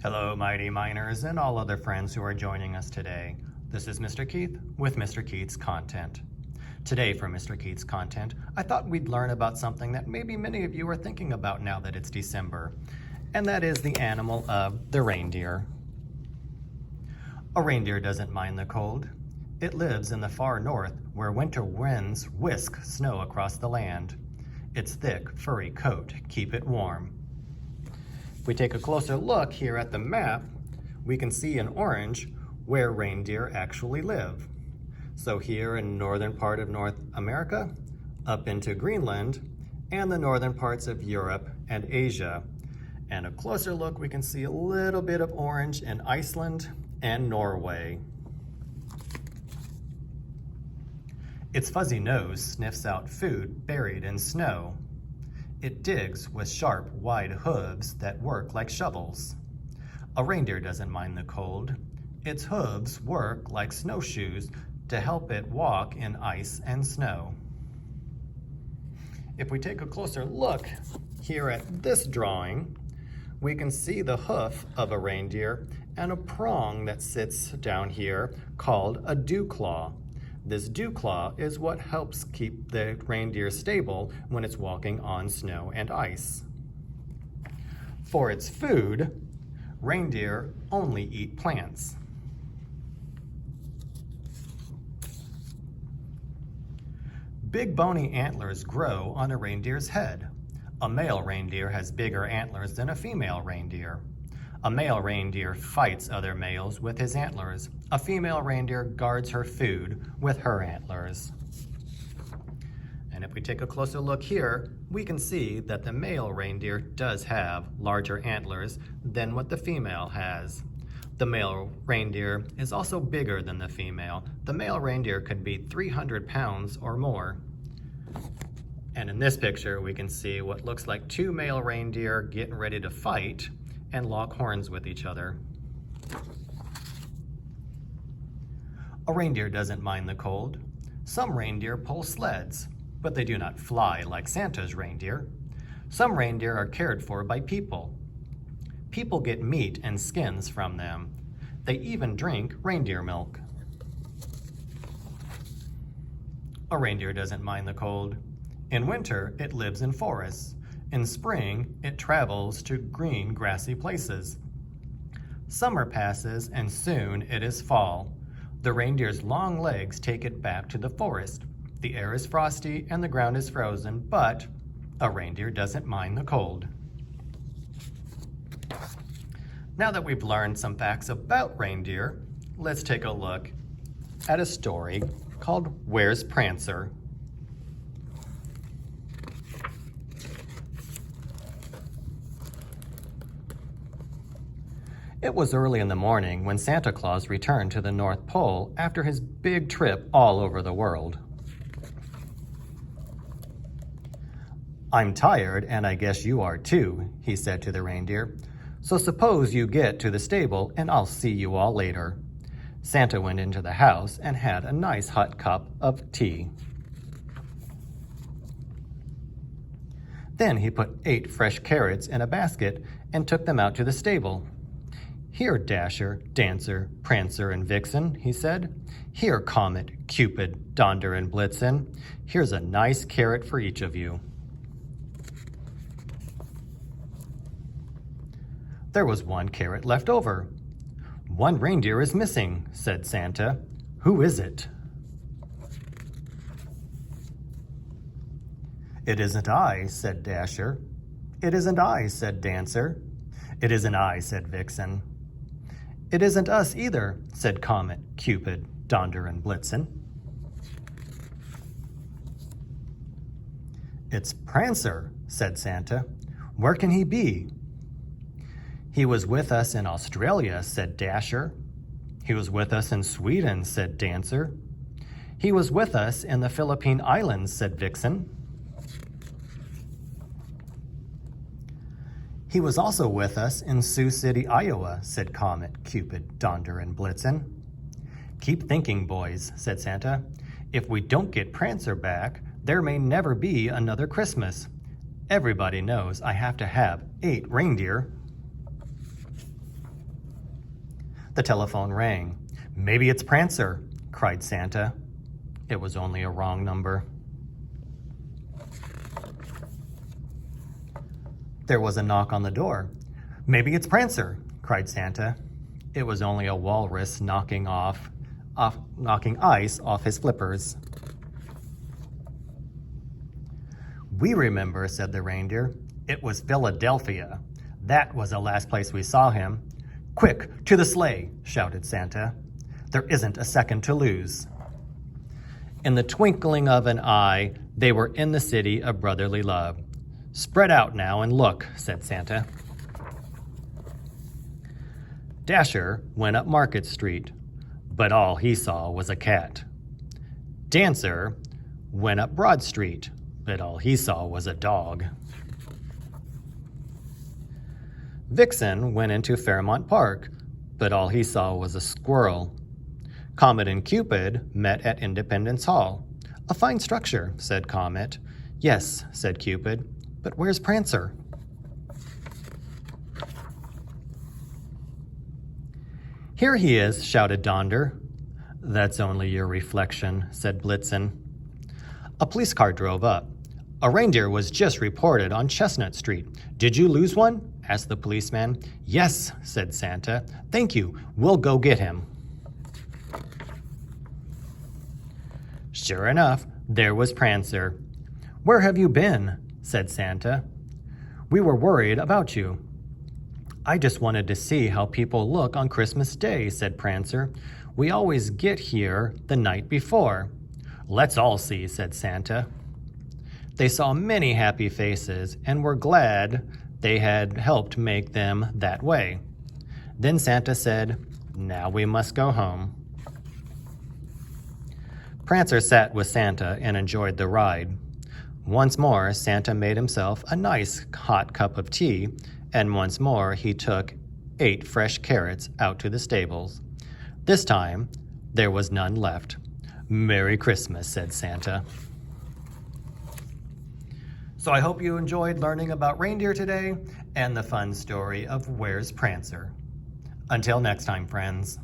Hello, mighty miners and all other friends who are joining us today. This is Mr. Keith with Mr. Keith's Content. Today for Mr. Keith's Content, I thought we'd learn about something that maybe many of you are thinking about now that it's December, and that is the animal of the reindeer. A reindeer doesn't mind the cold. It lives in the far north where winter winds whisk snow across the land. Its thick, furry coat keep it warm. If we take a closer look here at the map, we can see in orange where reindeer actually live. So here in northern part of North America, up into Greenland, and the northern parts of Europe and Asia. And a closer look, we can see a little bit of orange in Iceland and Norway. Its fuzzy nose sniffs out food buried in snow. It digs with sharp, wide hooves that work like shovels. A reindeer doesn't mind the cold. Its hooves work like snowshoes to help it walk in ice and snow. If we take a closer look here at this drawing, we can see the hoof of a reindeer and a prong that sits down here called a dew claw. This dew claw is what helps keep the reindeer stable when it's walking on snow and ice. For its food, reindeer only eat plants. Big bony antlers grow on a reindeer's head. A male reindeer has bigger antlers than a female reindeer. A male reindeer fights other males with his antlers. A female reindeer guards her food with her antlers. And if we take a closer look here, we can see that the male reindeer does have larger antlers than what the female has. The male reindeer is also bigger than the female. The male reindeer could be 300 pounds or more. And in this picture, we can see what looks like two male reindeer getting ready to fight and lock horns with each other. A reindeer doesn't mind the cold. Some reindeer pull sleds, but they do not fly like Santa's reindeer. Some reindeer are cared for by people. People get meat and skins from them. They even drink reindeer milk. A reindeer doesn't mind the cold. In winter, it lives in forests. In spring, it travels to green, grassy places. Summer passes, and soon it is fall. The reindeer's long legs take it back to the forest. The air is frosty and the ground is frozen, but a reindeer doesn't mind the cold. Now that we've learned some facts about reindeer, let's take a look at a story called Where's Prancer? It was early in the morning when Santa Claus returned to the North Pole after his big trip all over the world. "I'm tired, and I guess you are too," he said to the reindeer. "So suppose you get to the stable and I'll see you all later." Santa went into the house and had a nice hot cup of tea. Then he put 8 fresh carrots in a basket and took them out to the stable. "Here, Dasher, Dancer, Prancer, and Vixen," he said. "Here, Comet, Cupid, Donder, and Blitzen. Here's a nice carrot for each of you." There was 1 carrot left over. "One reindeer is missing," said Santa. "Who is it?" "It isn't I," said Dasher. "It isn't I," said Dancer. "It isn't I," said Vixen. "It isn't us either," said Comet, Cupid, Donder, and Blitzen. "It's Prancer," said Santa. "Where can he be?" "He was with us in Australia," said Dasher. "He was with us in Sweden," said Dancer. "He was with us in the Philippine Islands," said Vixen. "He was also with us in Sioux City, Iowa," said Comet, Cupid, Donder, and Blitzen. "Keep thinking, boys," said Santa. "If we don't get Prancer back, there may never be another Christmas. Everybody knows I have to have 8 reindeer." The telephone rang. "Maybe it's Prancer," cried Santa. It was only a wrong number. There was a knock on the door. "Maybe it's Prancer," cried Santa. It was only a walrus knocking ice off his flippers. "We remember," said the reindeer. "It was Philadelphia. That was the last place we saw him." "Quick, to the sleigh," shouted Santa. "There isn't a second to lose." In the twinkling of an eye, they were in the city of brotherly love. "Spread out now and look," said Santa. Dasher went up Market Street, but all he saw was a cat. Dancer went up Broad Street, but all he saw was a dog. Vixen went into Fairmount Park, but all he saw was a squirrel. Comet and Cupid met at Independence Hall. "A fine structure," said Comet. "Yes," said Cupid, "but where's Prancer?" "Here he is," shouted Donder. "That's only your reflection," said Blitzen. A police car drove up. "A reindeer was just reported on Chestnut Street. Did you lose one?" asked the policeman. "Yes," said Santa. "Thank you. We'll go get him." Sure enough, there was Prancer. "Where have you been?" said Santa. "We were worried about you." "I just wanted to see how people look on Christmas Day," said Prancer. "We always get here the night before." "Let's all see," said Santa. They saw many happy faces and were glad they had helped make them that way. Then Santa said, "Now we must go home." Prancer sat with Santa and enjoyed the ride. Once more, Santa made himself a nice hot cup of tea, and once more he took 8 fresh carrots out to the stables. This time, there was none left. "Merry Christmas," said Santa. So I hope you enjoyed learning about reindeer today and the fun story of Where's Prancer. Until next time, friends.